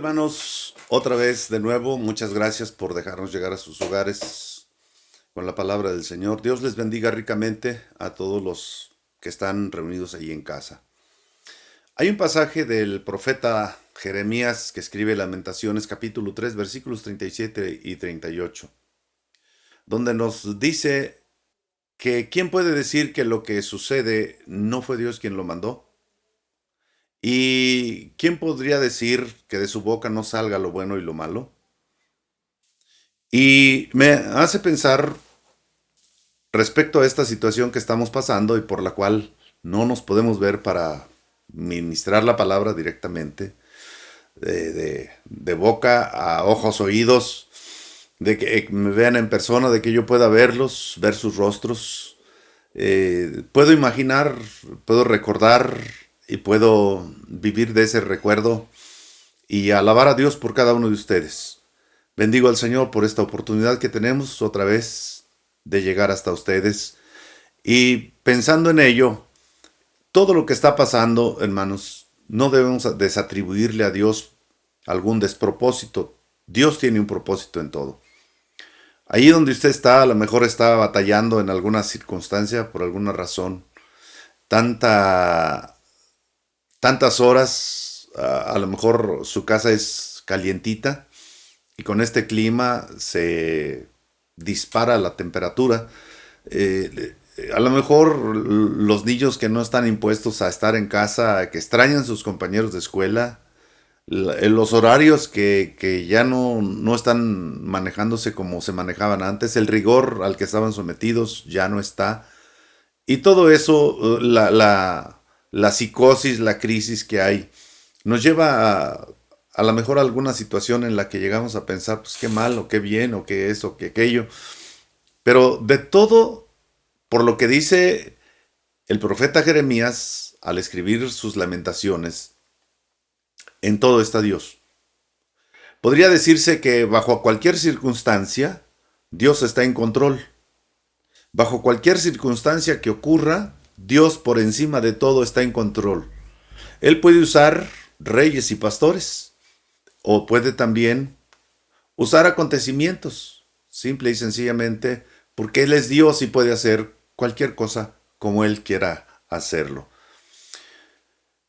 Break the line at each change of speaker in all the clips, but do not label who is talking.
Hermanos, otra vez de nuevo, muchas gracias por dejarnos llegar a sus hogares con la palabra del Señor. Dios les bendiga ricamente a todos los que están reunidos ahí en casa. Hay un pasaje del profeta Jeremías que escribe Lamentaciones capítulo 3 versículos 37 y 38, donde nos dice que ¿quién puede decir que lo que sucede no fue Dios quien lo mandó? ¿Y quién podría decir que de su boca no salga lo bueno y lo malo? Y me hace pensar respecto a esta situación que estamos pasando y por la cual no nos podemos ver para ministrar la palabra directamente, de boca a ojos, oídos, de que me vean en persona, de que yo pueda verlos, ver sus rostros. Puedo imaginar, puedo recordar y puedo vivir de ese recuerdo y alabar a Dios por cada uno de ustedes. Bendigo al Señor por esta oportunidad que tenemos otra vez de llegar hasta ustedes. Y pensando en ello, todo lo que está pasando, hermanos, no debemos desatribuirle a Dios algún despropósito. Dios tiene un propósito en todo. Ahí donde usted está, a lo mejor está batallando en alguna circunstancia, por alguna razón. Tantas horas, a lo mejor su casa es calientita y con este clima se dispara la temperatura. A lo mejor los niños que no están impuestos a estar en casa, que extrañan a sus compañeros de escuela, los horarios que ya no están manejándose como se manejaban antes, el rigor al que estaban sometidos ya no está. Y todo eso, la psicosis, la crisis que hay, nos lleva a lo mejor a alguna situación en la que llegamos a pensar, pues qué mal, o qué bien, o qué eso, qué aquello. Pero de todo, por lo que dice el profeta Jeremías al escribir sus lamentaciones, en todo está Dios. Podría decirse que bajo cualquier circunstancia, Dios está en control. Bajo cualquier circunstancia que ocurra, Dios por encima de todo está en control. Él puede usar reyes y pastores, o puede también usar acontecimientos, simple y sencillamente, porque Él es Dios y puede hacer cualquier cosa como Él quiera hacerlo.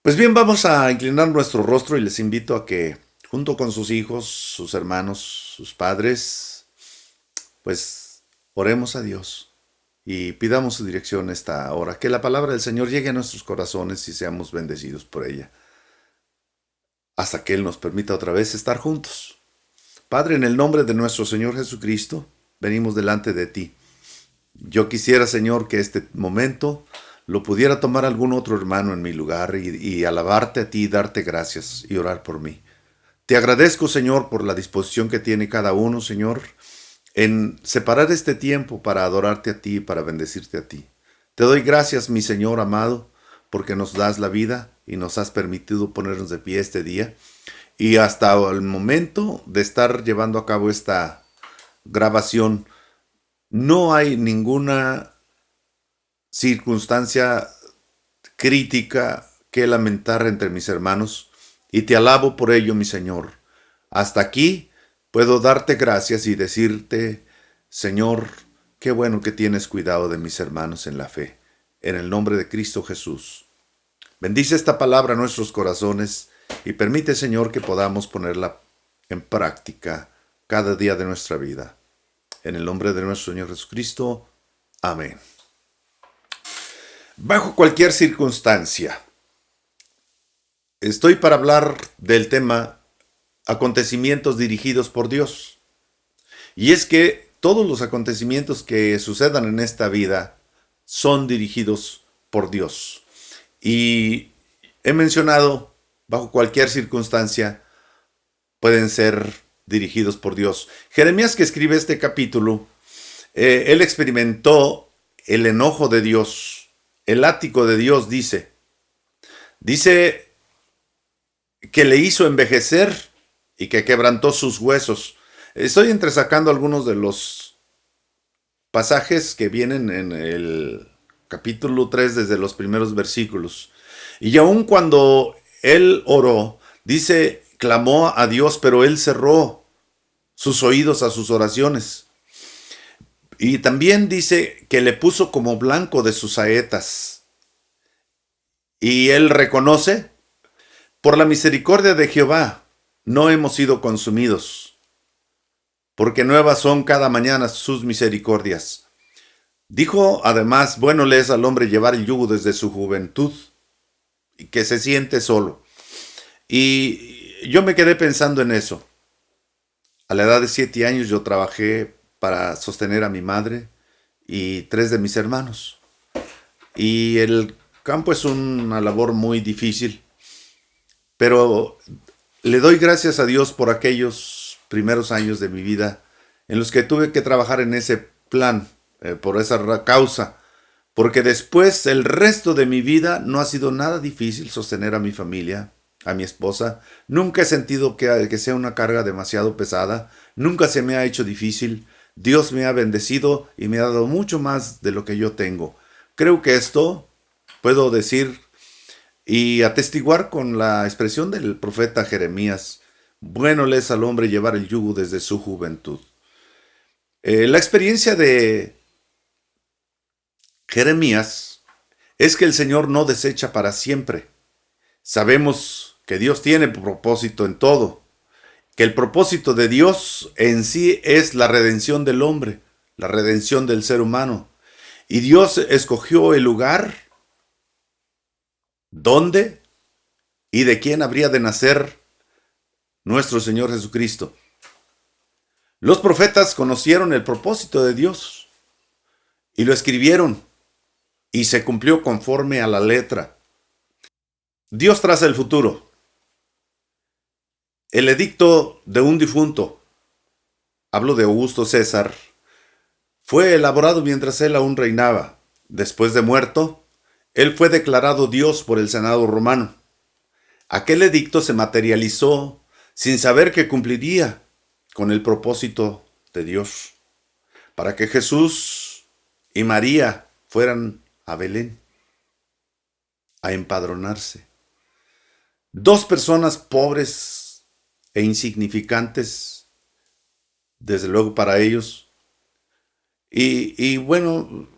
Pues bien, vamos a inclinar nuestro rostro y les invito a que, junto con sus hijos, sus hermanos, sus padres, pues oremos a Dios y pidamos su dirección esta hora. Que la palabra del Señor llegue a nuestros corazones y seamos bendecidos por ella, hasta que Él nos permita otra vez estar juntos. Padre, en el nombre de nuestro Señor Jesucristo, venimos delante de ti. Yo quisiera, Señor, que este momento lo pudiera tomar algún otro hermano en mi lugar y alabarte a ti, darte gracias y orar por mí. Te agradezco, Señor, por la disposición que tiene cada uno, Señor, en separar este tiempo para adorarte a ti y para bendecirte a ti. Te doy gracias, mi Señor amado, porque nos das la vida y nos has permitido ponernos de pie este día. Y hasta el momento de estar llevando a cabo esta grabación, no hay ninguna circunstancia crítica que lamentar entre mis hermanos, y te alabo por ello, mi Señor. Hasta aquí puedo darte gracias y decirte, Señor, qué bueno que tienes cuidado de mis hermanos en la fe. En el nombre de Cristo Jesús. Bendice esta palabra a nuestros corazones y permite, Señor, que podamos ponerla en práctica cada día de nuestra vida. En el nombre de nuestro Señor Jesucristo. Amén. Bajo cualquier circunstancia, estoy para hablar del tema acontecimientos dirigidos por Dios. Y es que todos los acontecimientos que sucedan en esta vida son dirigidos por Dios. Y he mencionado, bajo cualquier circunstancia, pueden ser dirigidos por Dios. Jeremías, que escribe este capítulo, él experimentó el enojo de Dios, el látigo de Dios, dice que le hizo envejecer y que quebrantó sus huesos. Estoy entresacando algunos de los pasajes que vienen en el capítulo 3 desde los primeros versículos. Y aun cuando él oró, dice clamó a Dios, pero él cerró sus oídos a sus oraciones. Y también dice que le puso como blanco de sus saetas. Y él reconoce, por la misericordia de Jehová, no hemos sido consumidos, porque nuevas son cada mañana sus misericordias. Dijo además, bueno le es al hombre llevar el yugo desde su juventud, y que se siente solo. Y yo me quedé pensando en eso. A la edad de 7 años yo trabajé para sostener a mi madre y 3 de mis hermanos. Y el campo es una labor muy difícil, pero le doy gracias a Dios por aquellos primeros años de mi vida en los que tuve que trabajar en ese plan, por esa causa, porque después el resto de mi vida no ha sido nada difícil sostener a mi familia, a mi esposa. Nunca he sentido que sea una carga demasiado pesada, nunca se me ha hecho difícil. Dios me ha bendecido y me ha dado mucho más de lo que yo tengo. Creo que esto puedo decir y atestiguar con la expresión del profeta Jeremías. Bueno le es al hombre llevar el yugo desde su juventud. La experiencia de Jeremías es que el Señor no desecha para siempre. Sabemos que Dios tiene propósito en todo, que el propósito de Dios en sí es la redención del hombre, la redención del ser humano. Y Dios escogió el lugar donde y de quién habría de nacer nuestro Señor Jesucristo. Los profetas conocieron el propósito de Dios y lo escribieron y se cumplió conforme a la letra. Dios traza el futuro. El edicto de un difunto, hablo de Augusto César, fue elaborado mientras él aún reinaba. Después de muerto, él fue declarado Dios por el Senado romano. Aquel edicto se materializó sin saber que cumpliría con el propósito de Dios, para que Jesús y María fueran a Belén a empadronarse. 2 personas pobres e insignificantes, desde luego para ellos. Y bueno,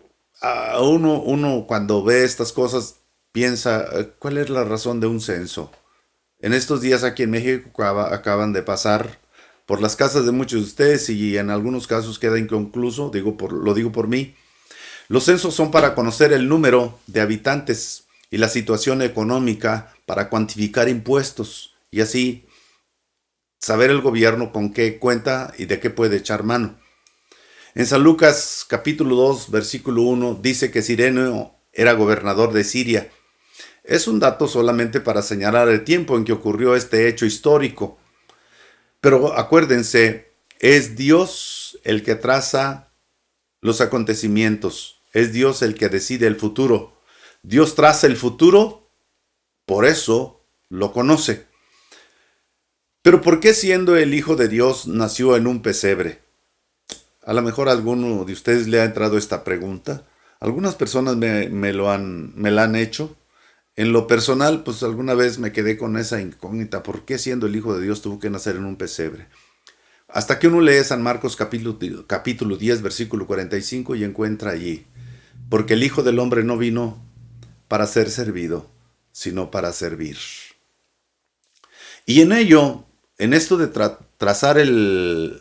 a uno cuando ve estas cosas piensa, ¿cuál es la razón de un censo? En estos días aquí en México acaban de pasar por las casas de muchos de ustedes y en algunos casos queda inconcluso, lo digo por mí. Los censos son para conocer el número de habitantes y la situación económica, para cuantificar impuestos y así saber el gobierno con qué cuenta y de qué puede echar mano. En San Lucas capítulo 2 versículo 1 dice que Cirenio era gobernador de Siria. Es un dato solamente para señalar el tiempo en que ocurrió este hecho histórico. Pero acuérdense, es Dios el que traza los acontecimientos. Es Dios el que decide el futuro. Dios traza el futuro, por eso lo conoce. Pero ¿por qué siendo el Hijo de Dios nació en un pesebre? A lo mejor a alguno de ustedes le ha entrado esta pregunta. Algunas personas me la han hecho. En lo personal, pues alguna vez me quedé con esa incógnita. ¿Por qué siendo el Hijo de Dios tuvo que nacer en un pesebre? Hasta que uno lee San Marcos capítulo 10, versículo 45 y encuentra allí: porque el Hijo del Hombre no vino para ser servido, sino para servir. Y en ello, en esto de trazar el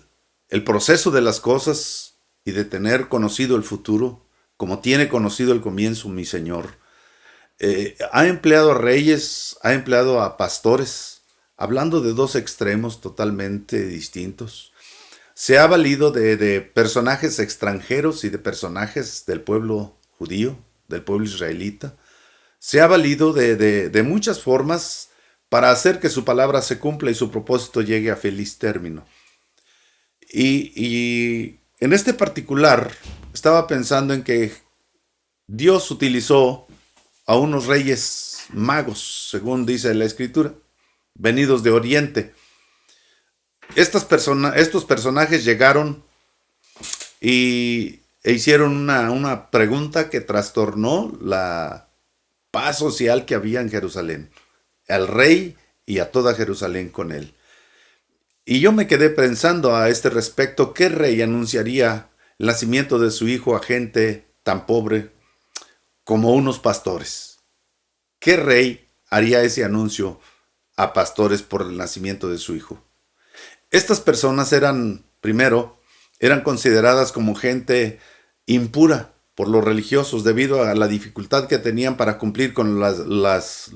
proceso de las cosas y de tener conocido el futuro, como tiene conocido el comienzo mi Señor, ha empleado a reyes, ha empleado a pastores, hablando de 2 extremos totalmente distintos. Se ha valido de personajes extranjeros y de personajes del pueblo judío, del pueblo israelita. Se ha valido de muchas formas para hacer que su palabra se cumpla y su propósito llegue a feliz término. Y en este particular, estaba pensando en que Dios utilizó a unos reyes magos, según dice la Escritura, venidos de Oriente. Estos personajes llegaron e hicieron una pregunta que trastornó la paz social que había en Jerusalén. El rey y a toda Jerusalén con él. Y yo me quedé pensando a este respecto, ¿qué rey anunciaría el nacimiento de su hijo a gente tan pobre como unos pastores? ¿Qué rey haría ese anuncio a pastores por el nacimiento de su hijo? Estas personas eran, primero, eran consideradas como gente impura por los religiosos debido a la dificultad que tenían para cumplir con las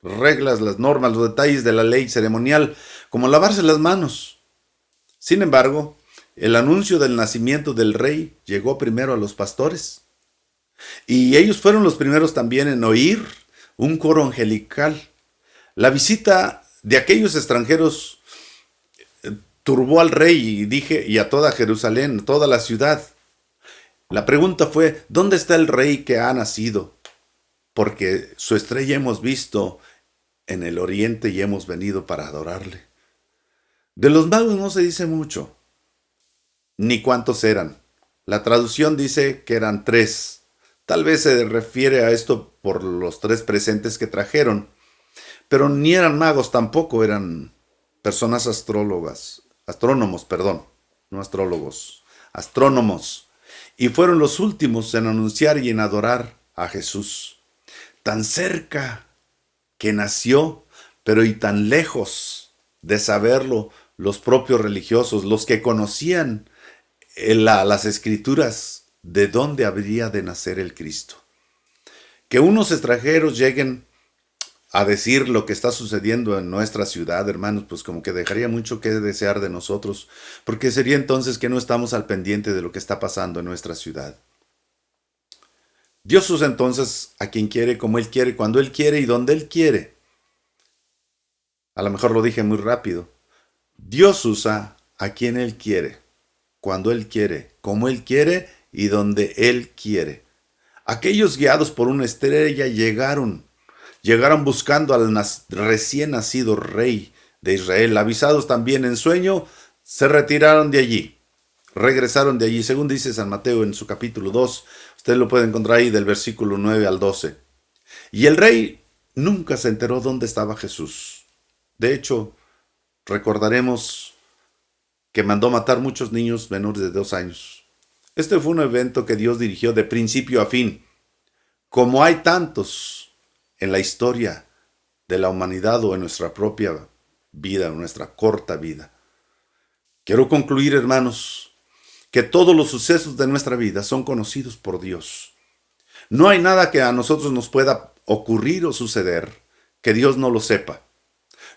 reglas, las normas, los detalles de la ley ceremonial, como lavarse las manos. Sin embargo, el anuncio del nacimiento del rey llegó primero a los pastores. Y ellos fueron los primeros también en oír un coro angelical. La visita de aquellos extranjeros turbó al rey y a toda Jerusalén, toda la ciudad. La pregunta fue, ¿dónde está el rey que ha nacido? Porque su estrella hemos visto en el oriente y hemos venido para adorarle. De los magos no se dice mucho, ni cuántos eran. La traducción dice que eran 3. Tal vez se refiere a esto por los 3 presentes que trajeron, pero ni eran magos tampoco, eran personas astrónomos, perdón, no astrólogos, astrónomos, y fueron los últimos en anunciar y en adorar a Jesús. Tan cerca que nació, pero y tan lejos de saberlo los propios religiosos, los que conocían las escrituras de dónde habría de nacer el Cristo. Que unos extranjeros lleguen a decir lo que está sucediendo en nuestra ciudad, hermanos, pues como que dejaría mucho que desear de nosotros, porque sería entonces que no estamos al pendiente de lo que está pasando en nuestra ciudad. Dios usa entonces a quien quiere, como Él quiere, cuando Él quiere y donde Él quiere. A lo mejor lo dije muy rápido. Dios usa a quien Él quiere, cuando Él quiere, como Él quiere y donde Él quiere. Aquellos guiados por una estrella llegaron buscando al recién nacido rey de Israel. Avisados también en sueño, se retiraron de allí, regresaron de allí, según dice San Mateo en su capítulo 2. Usted lo puede encontrar ahí del versículo 9 al 12. Y el rey nunca se enteró dónde estaba Jesús. De hecho, recordaremos que mandó matar muchos niños menores de 2 años. Este fue un evento que Dios dirigió de principio a fin. Como hay tantos en la historia de la humanidad o en nuestra propia vida, en nuestra corta vida. Quiero concluir, hermanos, que todos los sucesos de nuestra vida son conocidos por Dios. No hay nada que a nosotros nos pueda ocurrir o suceder que Dios no lo sepa.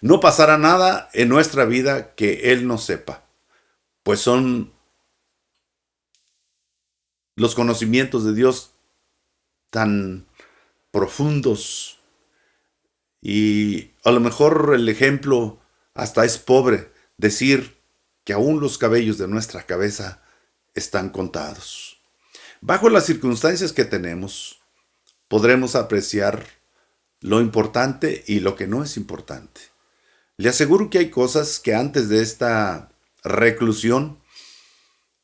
No pasará nada en nuestra vida que Él no sepa, pues son los conocimientos de Dios tan profundos y a lo mejor el ejemplo hasta es pobre, decir que aún los cabellos de nuestra cabeza están contados. Bajo las circunstancias que tenemos, podremos apreciar lo importante y lo que no es importante. Le aseguro que hay cosas que antes de esta reclusión,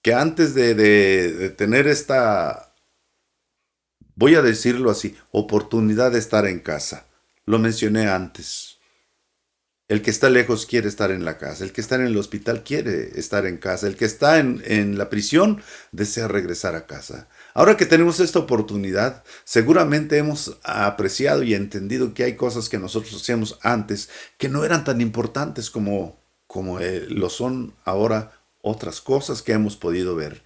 que antes de tener esta, voy a decirlo así, oportunidad de estar en casa, lo mencioné antes. El que está lejos quiere estar en la casa, el que está en el hospital quiere estar en casa, el que está en la prisión desea regresar a casa. Ahora que tenemos esta oportunidad, seguramente hemos apreciado y entendido que hay cosas que nosotros hacíamos antes que no eran tan importantes como lo son ahora otras cosas que hemos podido ver.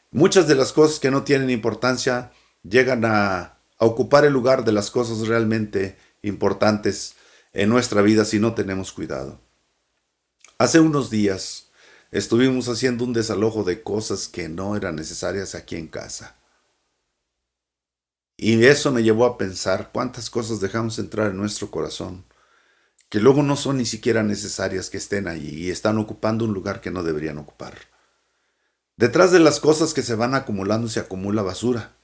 Muchas de las cosas que no tienen importancia llegan a ocupar el lugar de las cosas realmente importantes en nuestra vida si no tenemos cuidado. Hace unos días estuvimos haciendo un desalojo de cosas que no eran necesarias aquí en casa. Y eso me llevó a pensar cuántas cosas dejamos entrar en nuestro corazón, que luego no son ni siquiera necesarias que estén allí y están ocupando un lugar que no deberían ocupar. Detrás de las cosas que se van acumulando se acumula basura.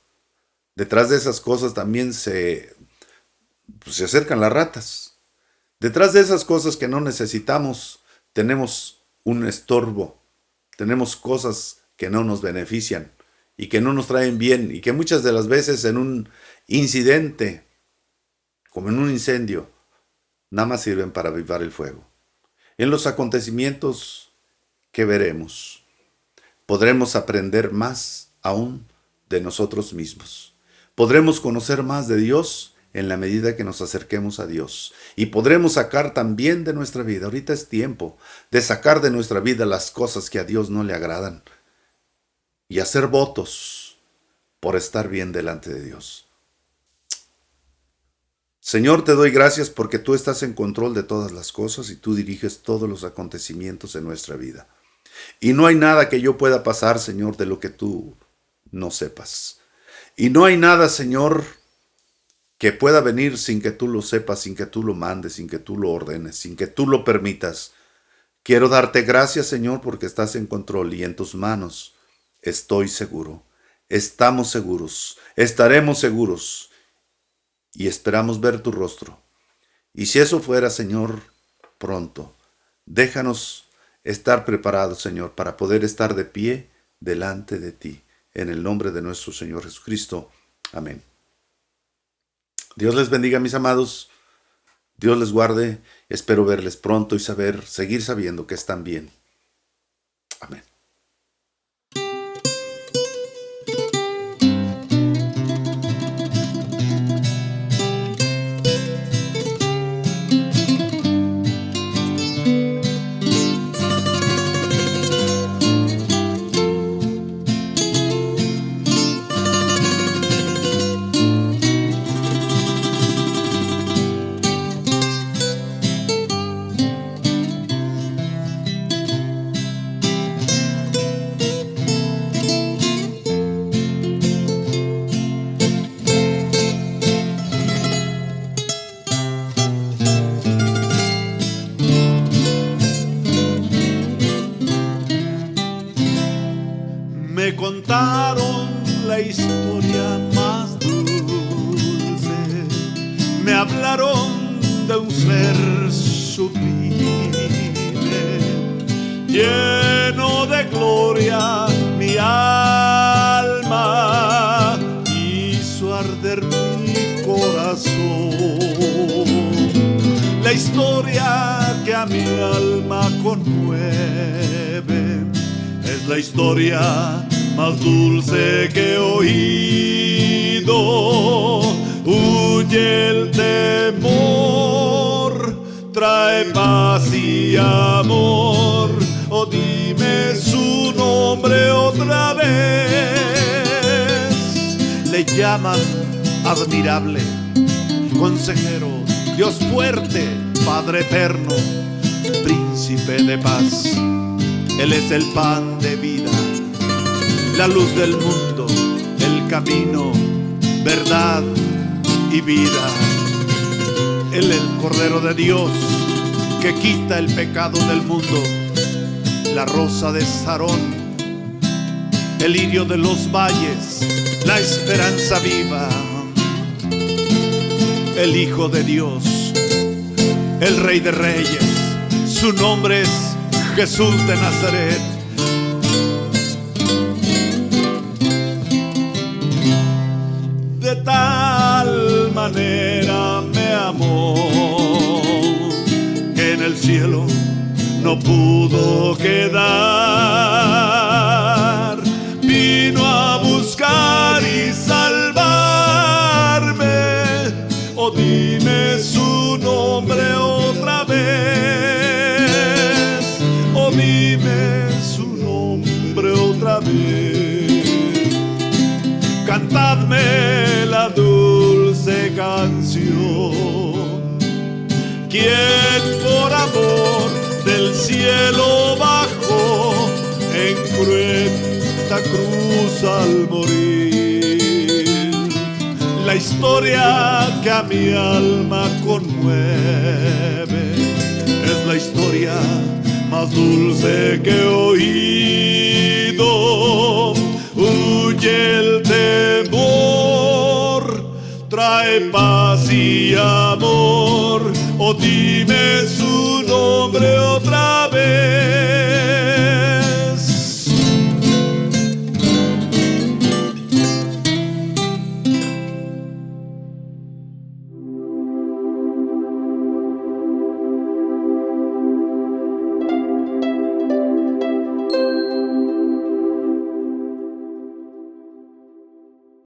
Detrás de esas cosas también se acercan las ratas. Detrás de esas cosas que no necesitamos, tenemos un estorbo, tenemos cosas que no nos benefician y que no nos traen bien y que muchas de las veces en un incidente, como en un incendio, nada más sirven para avivar el fuego. En los acontecimientos que veremos, podremos aprender más aún de nosotros mismos. Podremos conocer más de Dios en la medida que nos acerquemos a Dios. Y podremos sacar también de nuestra vida. Ahorita es tiempo de sacar de nuestra vida las cosas que a Dios no le agradan y hacer votos por estar bien delante de Dios. Señor, te doy gracias porque tú estás en control de todas las cosas y tú diriges todos los acontecimientos en nuestra vida. Y no hay nada que yo pueda pasar, Señor, de lo que tú no sepas. Y no hay nada, Señor, que pueda venir sin que tú lo sepas, sin que tú lo mandes, sin que tú lo ordenes, sin que tú lo permitas. Quiero darte gracias, Señor, porque estás en control y en tus manos estoy seguro. Estamos seguros, estaremos seguros y esperamos ver tu rostro. Y si eso fuera, Señor, pronto, déjanos estar preparados, Señor, para poder estar de pie delante de ti. En el nombre de nuestro Señor Jesucristo. Amén. Dios les bendiga, mis amados. Dios les guarde. Espero verles pronto y seguir sabiendo que están bien. Amén.
Me contaron la historia más dulce, me hablaron de un ser sublime, lleno de gloria mi alma, hizo arder mi corazón. La historia que a mi alma conmueve es la historia más dulce que he oído. Huye el temor, trae paz y amor. Oh, dime su nombre otra vez. Le llaman admirable, consejero, Dios fuerte, Padre eterno, príncipe de paz. Él es el pan de vida, la luz del mundo, el camino, verdad y vida. Él es el Cordero de Dios que quita el pecado del mundo, la rosa de Sarón, el lirio de los valles, la esperanza viva, el Hijo de Dios, el Rey de Reyes. Su nombre es Jesús de Nazaret. De tal manera me amó que en el cielo no pudo quedar. Vino a buscar y salvarme. Oh, dime su nombre otra vez. Oh, dime su nombre otra vez. Cantadme la dulce canción. Quien por amor del cielo bajó en cruenta cruz al morir. La historia que a mi alma conmueve es la historia más dulce que he oído. Huye el temor, trae paz y amor. Oh, dime su nombre otra vez.